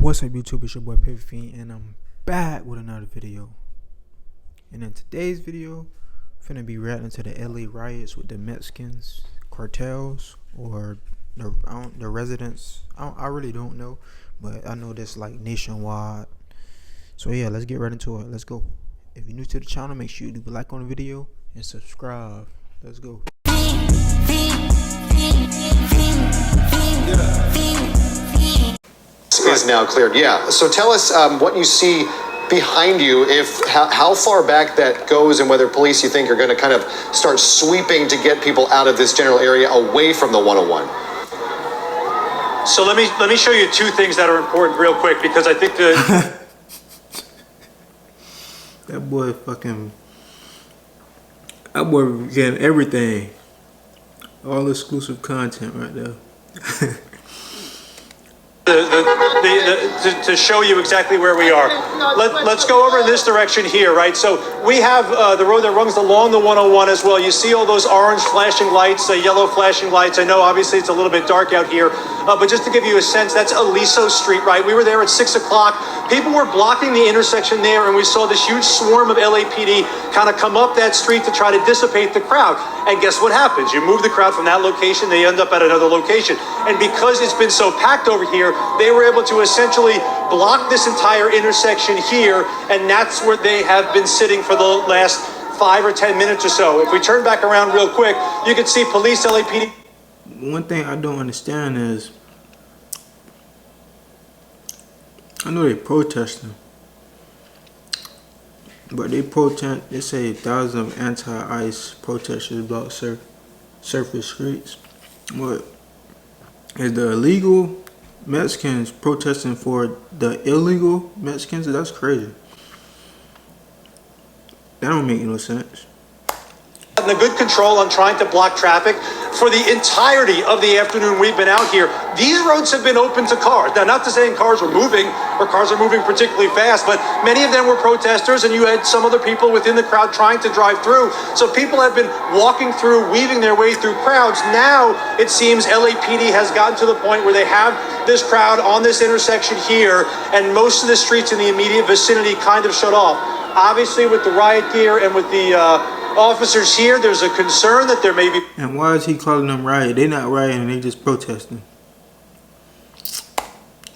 What's up YouTube, it's your boy Paper Fiend, and I'm back with another video. And in today's video, I'm finna be reacting to the LA riots with the Mexicans, cartels, or the residents. I really don't know, but I know this like nationwide. So yeah, let's get right into it. Let's go. If you're new to the channel, make sure you leave a like on the video and subscribe. Let's go. Is now cleared. Yeah. So tell us what you see behind you, how far back that goes, and whether police you think are going to kind of start sweeping to get people out of this general area away from the 101. So let me show you two things that are important real quick, because I think that boy getting everything, all exclusive content right there. to show you exactly where we are. Let's go over in this direction here, right? So we have the road that runs along the 101 as well. You see all those orange flashing lights, yellow flashing lights. I know obviously it's a little bit dark out here, but just to give you a sense, that's Aliso Street, right? We were there at 6 o'clock. People were blocking the intersection there, and we saw this huge swarm of LAPD kind of come up that street to try to dissipate the crowd. And guess what happens? You move the crowd from that location, they end up at another location. And because it's been so packed over here, they were able to essentially block this entire intersection here, and that's where they have been sitting for the last 5 or 10 minutes or so. If we turn back around real quick, you can see police, LAPD. One thing I don't understand is, I know they're protesting, but they say thousands of anti-ICE protesters block surface streets. What is the illegal Mexicans protesting for the illegal Mexicans? That's crazy. That don't make no sense. And the good control on trying to block traffic for the entirety of the afternoon we've been out here. These roads have been open to cars. Now, not to say cars are moving particularly fast, but many of them were protesters, and you had some other people within the crowd trying to drive through. So people have been walking through, weaving their way through crowds. Now it seems LAPD has gotten to the point where they have this crowd on this intersection here, and most of the streets in the immediate vicinity kind of shut off. Obviously, with the riot gear and with the officers here, there's a concern that there may be. And why is he calling them riot? They're not rioting, they just protesting.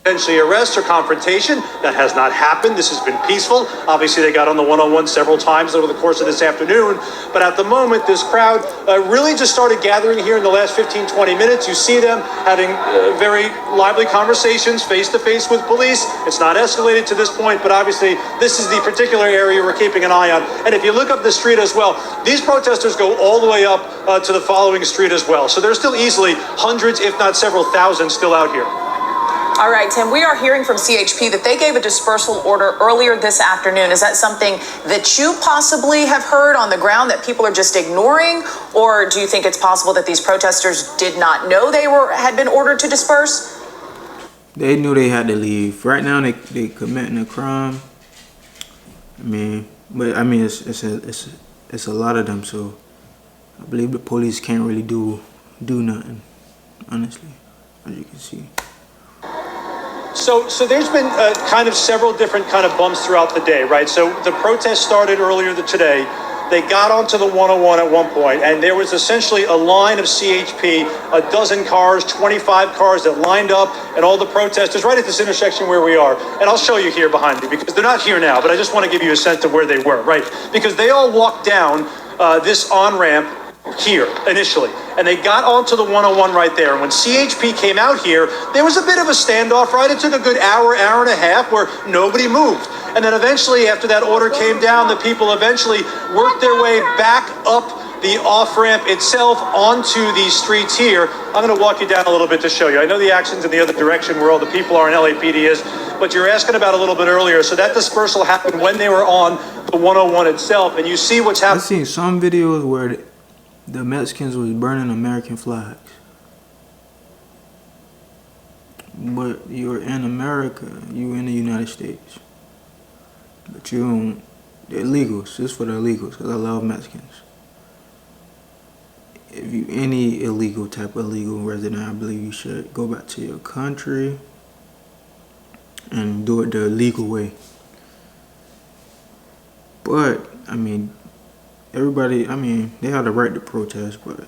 Potentially arrest or confrontation. That has not happened. This has been peaceful. Obviously, they got on the 101 several times over the course of this afternoon. But at the moment, this crowd really just started gathering here in the last 15, 20 minutes. You see them having very lively conversations face to face with police. It's not escalated to this point, but obviously, this is the particular area we're keeping an eye on. And if you look up the street as well, these protesters go all the way up to the following street as well. So there's still easily hundreds, if not several thousand, still out here. All right, Tim, we are hearing from CHP that they gave a dispersal order earlier this afternoon. Is that something that you possibly have heard on the ground that people are just ignoring? Or do you think it's possible that these protesters did not know they had been ordered to disperse? They knew they had to leave. Right now they committing a crime. It's a lot of them, so I believe the police can't really do nothing, honestly, as you can see. So there's been kind of several different kind of bumps throughout the day, right? So the protest started earlier today. They got onto the 101 at one point, and there was essentially a line of CHP, a dozen cars, 25 cars that lined up, and all the protesters right at this intersection where we are. And I'll show you here behind me, because they're not here now, but I just want to give you a sense of where they were, right? Because they all walked down this on-ramp here initially, and they got onto the 101 right there. And when CHP came out here, there was a bit of a standoff, right? It took a good hour and a half where nobody moved. And then eventually, after that order came down, the people eventually worked their way back up the off-ramp itself onto these streets here. I'm going to walk you down a little bit to show you. I know the action's in the other direction where all the people are and LAPD is, but you're asking about a little bit earlier. So that dispersal happened when they were on the 101 itself, and you see what's happening. I've seen some videos where the Mexicans was burning American flags. But you're in America, you're in the United States. But you don't, the illegals, this is for the illegals, because I love Mexicans. If you any illegal type of illegal resident, I believe you should go back to your country and do it the legal way. But I mean, everybody, I mean, they have the right to protest, but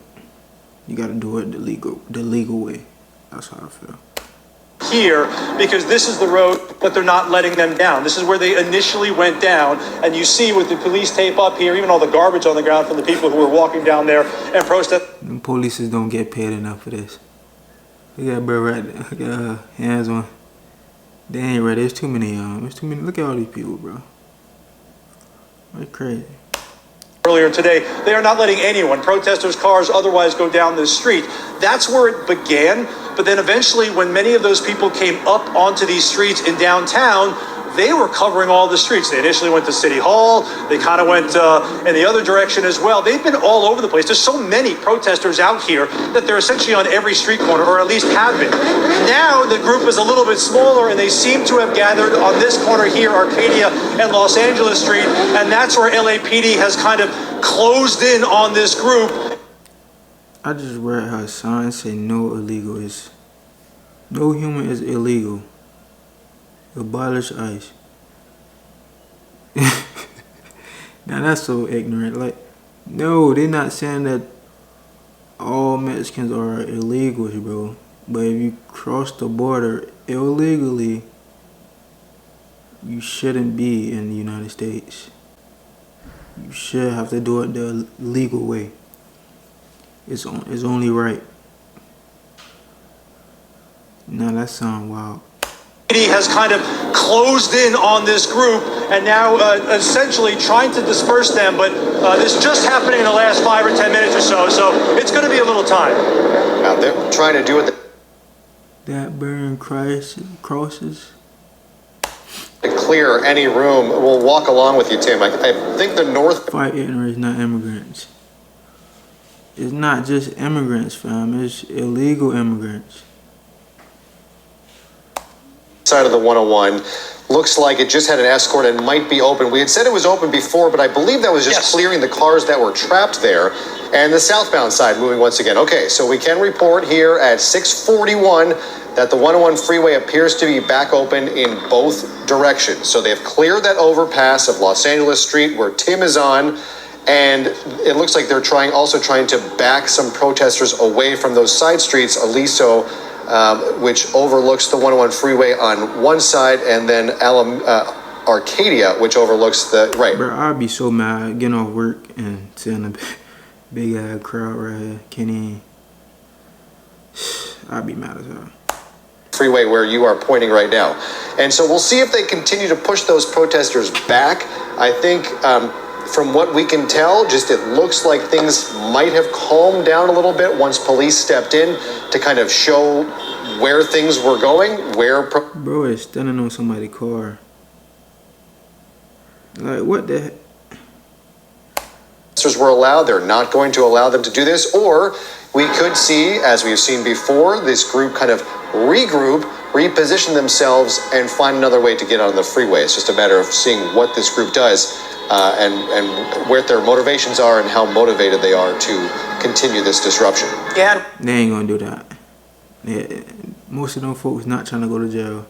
you got to do it the legal way. That's how I feel. Here, because this is the road that they're not letting them down. This is where they initially went down, and you see with the police tape up here, even all the garbage on the ground from the people who were walking down there and protest. Them police don't get paid enough for this. They got bro right there. Look at hands on. They ain't ready. There's too many. There's too many. Look at all these people, bro. That's crazy. Earlier today, they are not letting anyone, protesters, cars, otherwise go down this street. That's where it began. But then eventually, when many of those people came up onto these streets in downtown, they were covering all the streets. They initially went to City Hall. They kind of went in the other direction as well. They've been all over the place. There's so many protesters out here that they're essentially on every street corner, or at least have been. Now the group is a little bit smaller, and they seem to have gathered on this corner here, Arcadia and Los Angeles Street, and that's where LAPD has kind of closed in on this group. I just read how signs say no illegal is. No human is illegal. Abolish ICE. Now that's so ignorant. Like, no, they're not saying that all Mexicans are illegals, bro. But if you cross the border illegally, you shouldn't be in the United States. You should have to do it the legal way. It's only right. Now that sounds wild. Has kind of closed in on this group and now essentially trying to disperse them, but this just happening in the last 5 or 10 minutes or so, so it's going to be a little time. Now they're trying to do it. That burn crosses. To clear any room. We'll walk along with you, Tim. I think the north. Fight ignorance, not immigrants. It's not just immigrants, fam. It's illegal immigrants. Side of the 101 looks like it just had an escort and might be open. We had said it was open before, but I believe that was just clearing the cars that were trapped there. And the southbound side moving once again. Okay, so we can report here at 6:41 that the 101 freeway appears to be back open in both directions. So they've cleared that overpass of Los Angeles Street where Tim is on. And it looks like they're also trying to back some protesters away from those side streets, Aliso, which overlooks the 101 freeway on one side, and then Arcadia, which overlooks the right. Bro, I'd be so mad getting off work and seeing a big ass crowd right here. Kenny, I'd be mad as hell. Freeway where you are pointing right now. And so we'll see if they continue to push those protesters back. I think from what we can tell, it looks like things might have calmed down a little bit once police stepped in to kind of show where things were going, Bro is standing on somebody's car. Like, what the heck? Were allowed. They're not going to allow them to do this. Or we could see, as we've seen before, this group kind of regroup, reposition themselves, and find another way to get on the freeway. It's just a matter of seeing what this group does and where their motivations are and how motivated they are to continue this disruption. Yeah. They ain't gonna do that. Most of them folks not trying to go to jail.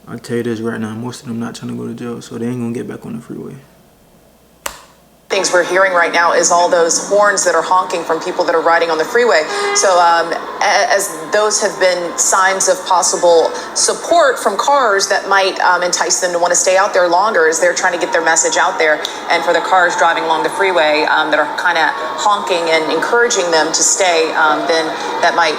I'll tell you this right now, most of them not trying to go to jail, so they ain't gonna get back on the freeway. Things we're hearing right now is all those horns that are honking from people that are riding on the freeway. So as those have been signs of possible support from cars that might entice them to want to stay out there longer as they're trying to get their message out there, and for the cars driving along the freeway that are kind of honking and encouraging them to stay, then that might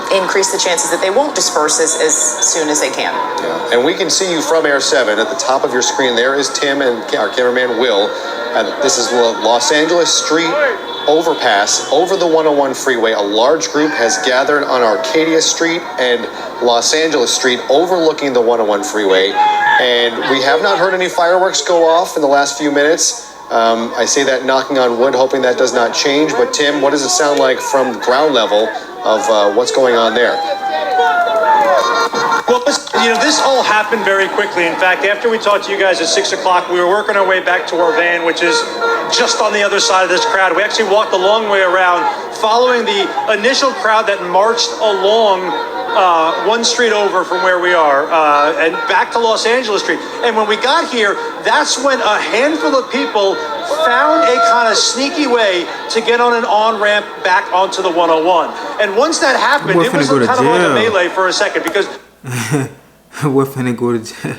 increase the chances that they won't disperse as soon as they can. Yeah. And we can see you from Air 7. At the top of your screen there is Tim and our cameraman Will. This is Los Angeles Street overpass over the 101 freeway. A large group has gathered on Arcadia Street and Los Angeles Street overlooking the 101 freeway. And we have not heard any fireworks go off in the last few minutes. I say that knocking on wood, hoping that does not change. But Tim, what does it sound like from ground level of what's going on there? Well, this all happened very quickly. In fact, after we talked to you guys at 6 o'clock, we were working our way back to our van, which is just on the other side of this crowd. We actually walked a long way around, following the initial crowd that marched along one street over from where we are, and back to Los Angeles Street. And when we got here, that's when a handful of people found a kind of sneaky way to get on an on-ramp back onto the 101. And once that happened, it was kind of like a melee for a second, because we're finna go to jail.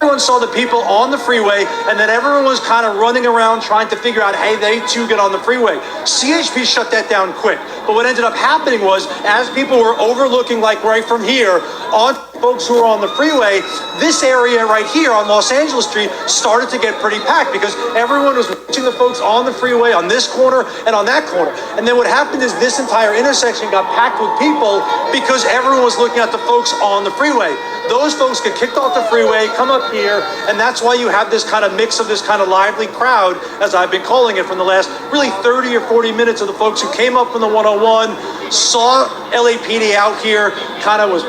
Everyone saw the people on the freeway, and then everyone was kind of running around trying to figure out, hey, they too get on the freeway. CHP shut that down quick. But what ended up happening was, as people were overlooking, like right from here, on folks who were on the freeway, this area right here on Los Angeles Street started to get pretty packed, because everyone was watching the folks on the freeway on this corner and on that corner. And then what happened is this entire intersection got packed with people because everyone was looking at the folks on the freeway. Those folks get kicked off the freeway, come up here, and that's why you have this kind of mix of this kind of lively crowd, as I've been calling it, from the last really 30 or 40 minutes of the folks who came up from the 101, saw LAPD out here, kind of was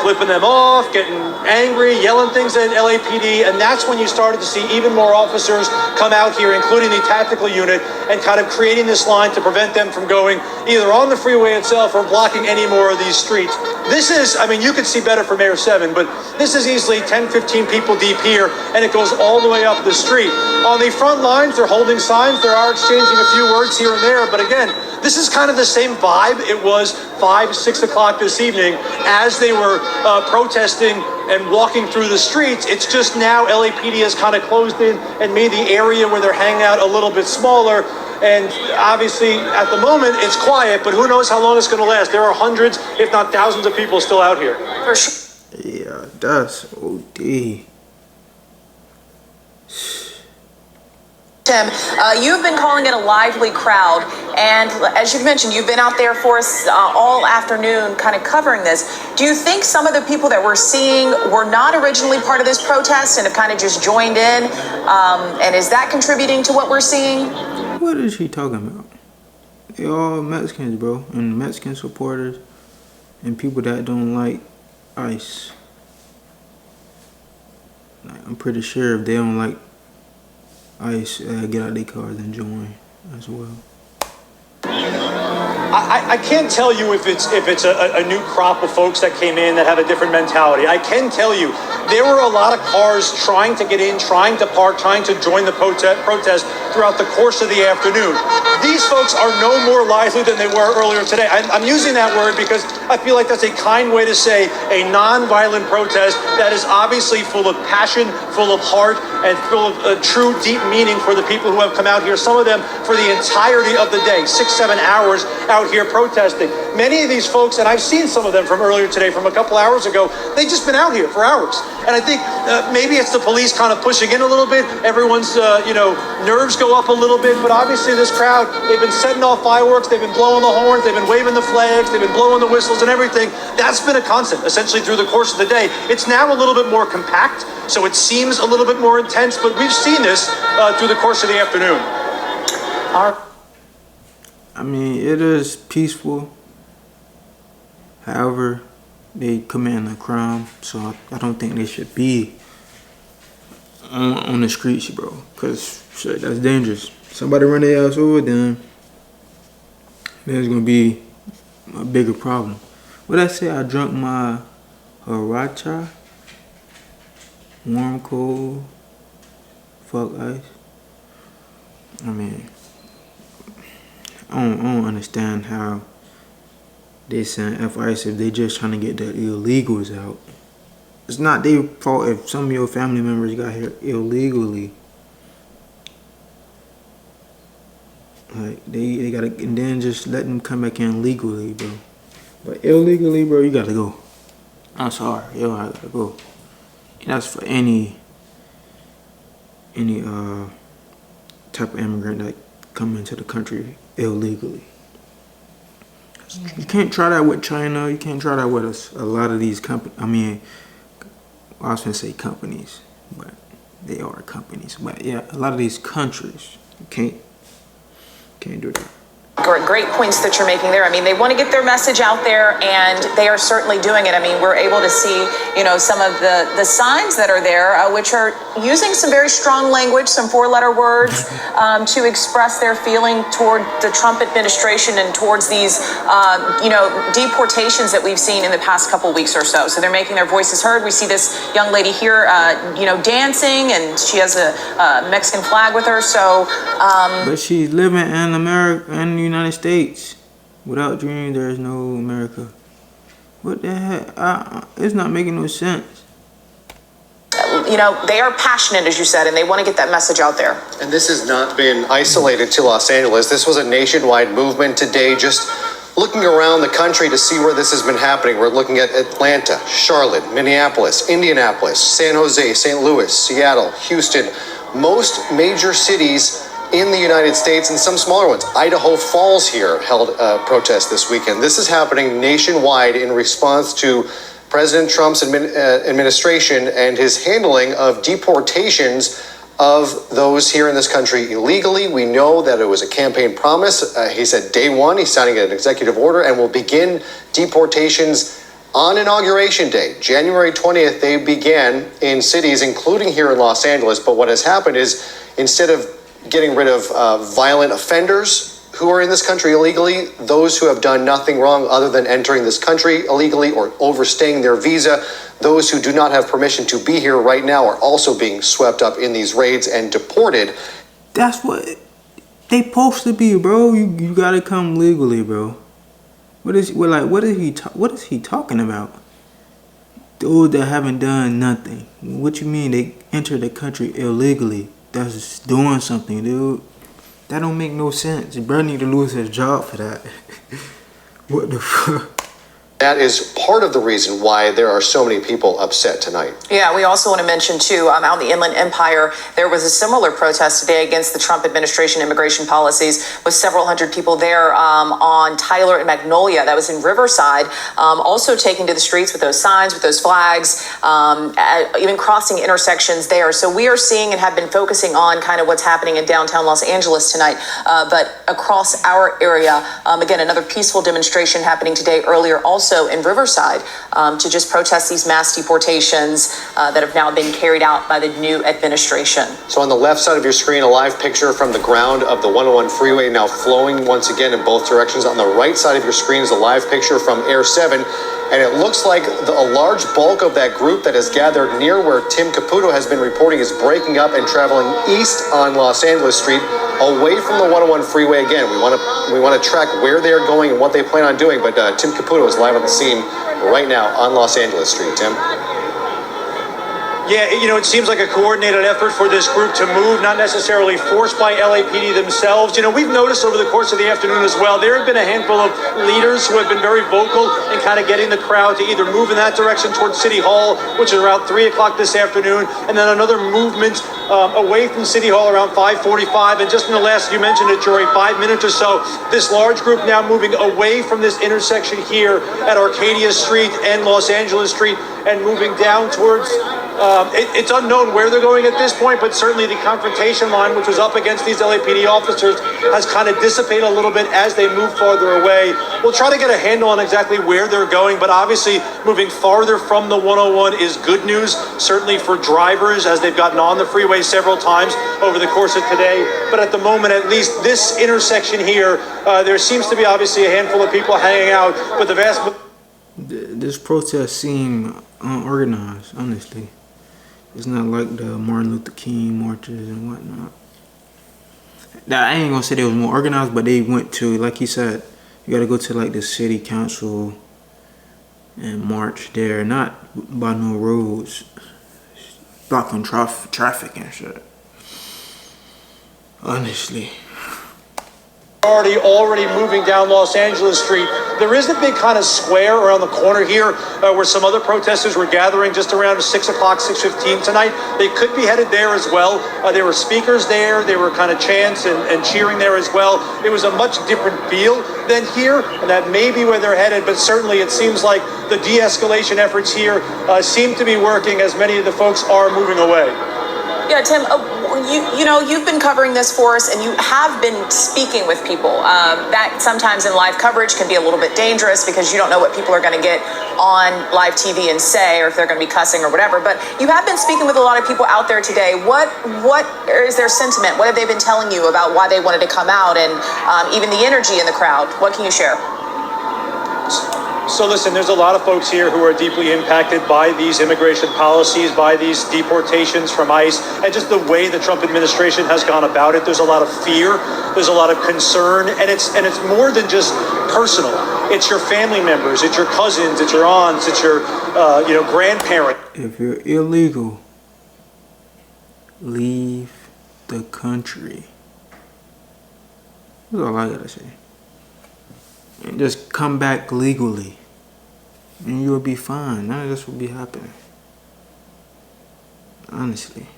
flipping them off, getting angry, yelling things at LAPD, and that's when you started to see even more officers come out here, including the tactical unit, and kind of creating this line to prevent them from going either on the freeway itself or blocking any more of these streets. This is, I mean, you could see better from Air 7, but this is easily 10, 15 people deep here, and it goes all the way up the street. On the front lines, they're holding signs, they are exchanging a few words here and there, but again, this is kind of the same vibe it was 5, 6 o'clock this evening as they were protesting and walking through the streets. It's just now LAPD has kind of closed in and made the area where they're hanging out a little bit smaller. And obviously, at the moment, it's quiet, but who knows how long it's going to last. There are hundreds, if not thousands of people still out here. For sure. Yeah, that's OD. Tim, you've been calling it a lively crowd, and as you've mentioned, you've been out there for us all afternoon kind of covering this. Do you think some of the people that we're seeing were not originally part of this protest and have kind of just joined in? And is that contributing to what we're seeing? What is she talking about? They all Mexicans, bro, and Mexican supporters and people that don't like ICE. Like, I'm pretty sure if they don't like ICE, get out their cars and join as well. I can't tell you if it's a new crop of folks that came in that have a different mentality. I can tell you there were a lot of cars trying to get in, trying to park, trying to join the protest throughout the course of the afternoon. These folks are no more lively than they were earlier today. I'm using that word because I feel like that's a kind way to say a non-violent protest that is obviously full of passion, full of heart, and full of true deep meaning for the people who have come out here, some of them for the entirety of the day, 6-7 hours out here protesting. Many of these folks, and I've seen some of them from earlier today, from a couple hours ago, they've just been out here for hours. And I think maybe it's the police kind of pushing in a little bit. Everyone's, nerves go up a little bit, but obviously this crowd, they've been setting off fireworks, they've been blowing the horns, they've been waving the flags, they've been blowing the whistles and everything. That's been a constant, essentially, through the course of the day. It's now a little bit more compact, so it seems a little bit more intense, but we've seen this through the course of the afternoon. I mean, it is peaceful. However, they commit a crime, so I don't think they should be on the streets, bro. Cause shit, that's dangerous. Somebody run their ass over, then there's gonna be a bigger problem. What I say? I drunk my Haracha, warm, cold, fuck ice. I mean, I don't understand how they saying F ICE if they just trying to get the illegals out. It's not their fault if some of your family members got here illegally. Like they gotta, and then just let them come back in legally, bro. But illegally, bro, you gotta go. I'm sorry, yo, I gotta go. And that's for any type of immigrant that come into the country illegally. You can't try that with China. You can't try that with us. A lot of these companies. I mean, I was gonna say companies, but they are companies. But yeah, a lot of these countries you can't do that. Great points that you're making there. I mean, they want to get their message out there, and they are certainly doing it. I mean, we're able to see, some of the signs that are there, which are using some very strong language, some four-letter words to express their feeling toward the Trump administration and towards these, deportations that we've seen in the past couple weeks or so. So they're making their voices heard. We see this young lady here, dancing, and she has a Mexican flag with her. So, but she's living in America, in the United States. Without dreaming, there is no America. What the heck? It's not making no sense. They are passionate, as you said, and they want to get that message out there. And this has not been isolated to Los Angeles. This was a nationwide movement today. Just looking around the country to see where this has been happening. We're looking at Atlanta, Charlotte, Minneapolis, Indianapolis, San Jose, St. Louis, Seattle, Houston, most major cities in the United States and some smaller ones. Idaho Falls here held a protest this weekend. This is happening nationwide in response to President Trump's administration and his handling of deportations of those here in this country illegally. We know that it was a campaign promise. He said day one, he's signing an executive order and will begin deportations on Inauguration Day, January 20th. They began in cities, including here in Los Angeles. But what has happened is, instead of getting rid of violent offenders who are in this country illegally, those who have done nothing wrong other than entering this country illegally or overstaying their visa, those who do not have permission to be here right now are also being swept up in these raids and deported. That's what they supposed to be, bro. You gotta come legally, bro. What is he talking about? Those that haven't done nothing. What you mean they entered the country illegally? That's doing something, dude. That don't make no sense. Bro need to lose his job for that. What the fuck? That is part of the reason why there are so many people upset tonight. Yeah, we also want to mention, too, out in the Inland Empire, there was a similar protest today against the Trump administration immigration policies, with several hundred people there on Tyler and Magnolia. That was in Riverside, also taking to the streets with those signs, with those flags, even crossing intersections there. So we are seeing and have been focusing on kind of what's happening in downtown Los Angeles tonight, but across our area, again, another peaceful demonstration happening today earlier also in Riverside to just protest these mass deportations that have now been carried out by the new administration. So on the left side of your screen, a live picture from the ground of the 101 freeway now flowing once again in both directions. On the right side of your screen is a live picture from Air 7. And it looks like a large bulk of that group that has gathered near where Tim Caputo has been reporting is breaking up and traveling east on Los Angeles Street, away from the 101 freeway. Again, we want to track where they're going and what they plan on doing. But Tim Caputo is live on the scene right now on Los Angeles Street. Tim. Yeah, it seems like a coordinated effort for this group to move, not necessarily forced by LAPD themselves. We've noticed over the course of the afternoon as well, there have been a handful of leaders who have been very vocal in kind of getting the crowd to either move in that direction towards City Hall, which is around 3 o'clock this afternoon, and then another movement away from City Hall around 5:45. And just in the last, you mentioned it, Jory, 5 minutes or so, this large group now moving away from this intersection here at Arcadia Street and Los Angeles Street and moving down towards it's unknown where they're going at this point, but certainly the confrontation line, which was up against these LAPD officers, has kind of dissipated a little bit as they move farther away. We'll try to get a handle on exactly where they're going, but obviously moving farther from the 101 is good news, certainly for drivers, as they've gotten on the freeway several times over the course of today. But at the moment, at least this intersection here, there seems to be obviously a handful of people hanging out, but the vast... This protest seemed unorganized, honestly. It's not like the Martin Luther King marches and whatnot. Now, I ain't gonna say they was more organized, but they went to, like he said, you gotta go to like the city council and march there, not by no roads, blocking traffic and shit. Honestly. Already moving down Los Angeles Street. There is a big kind of square around the corner here where some other protesters were gathering just around 6 o'clock, 6:15 tonight. They could be headed there as well. There were speakers there. There were kind of chants and cheering there as well. It was a much different feel than here, and that may be where they're headed, but certainly it seems like the de-escalation efforts here seem to be working as many of the folks are moving away. Yeah, Tim, you know, you've been covering this for us, and you have been speaking with people. That sometimes in live coverage can be a little bit dangerous because you don't know what people are going to get on live TV and say, or if they're going to be cussing or whatever. But you have been speaking with a lot of people out there today. What is their sentiment? What have they been telling you about why they wanted to come out, and even the energy in the crowd? What can you share? So listen, there's a lot of folks here who are deeply impacted by these immigration policies, by these deportations from ICE, and just the way the Trump administration has gone about it. There's a lot of fear, there's a lot of concern, and it's more than just personal. It's your family members, it's your cousins, it's your aunts, it's your grandparents. If you're illegal, leave the country. That's all I gotta say. And just come back legally, and you'll be fine. None of this will be happening. Honestly.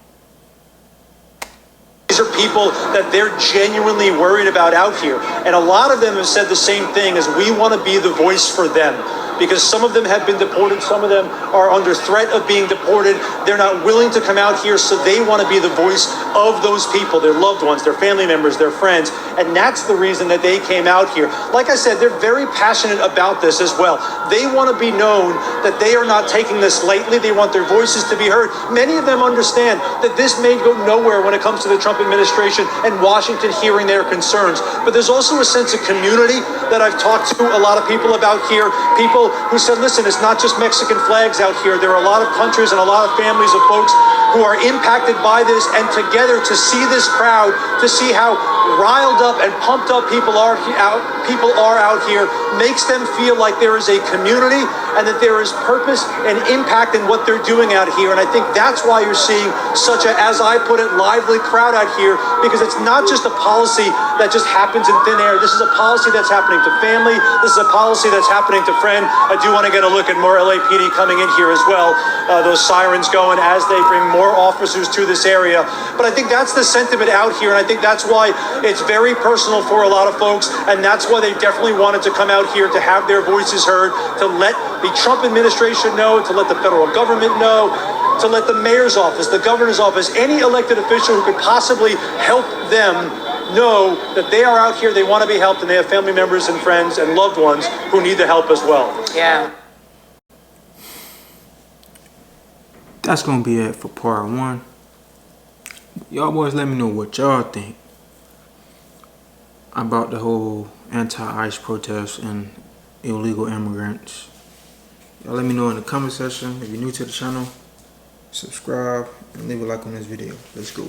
These are people that they're genuinely worried about out here. And a lot of them have said the same thing, as we want to be the voice for them. Because some of them have been deported, some of them are under threat of being deported. They're not willing to come out here, so they want to be the voice of those people, their loved ones, their family members, their friends. And that's the reason that they came out here. Like I said, they're very passionate about this as well. They want to be known that they are not taking this lightly. They want their voices to be heard. Many of them understand that this may go nowhere when it comes to the Trump administration and Washington hearing their concerns. But there's also a sense of community that I've talked to a lot of people about here. People who said, listen, it's not just Mexican flags out here. There are a lot of countries and a lot of families of folks who are impacted by this, and together to see this crowd, to see how riled up and pumped up people are out here, makes them feel like there is a community and that there is purpose and impact in what they're doing out here. And I think that's why you're seeing such a, as I put it, lively crowd out here, because it's not just a policy that just happens in thin air. This is a policy that's happening to family. This is a policy that's happening to friend. I do want to get a look at more LAPD coming in here as well. Those sirens going as they bring more officers to this area. But I think that's the sentiment out here, and I think that's why it's very personal for a lot of folks, and that's why they definitely wanted to come out here to have their voices heard, to let the Trump administration know, to let the federal government know, to let the mayor's office, the governor's office, any elected official who could possibly help them know that they are out here, they want to be helped, and they have family members and friends and loved ones who need the help as well. Yeah. That's gonna be it for part 1. Y'all boys let me know what y'all think about the whole anti-ICE protests and illegal immigrants. Y'all let me know in the comment section. If you're new to the channel, subscribe and leave a like on this video. Let's go.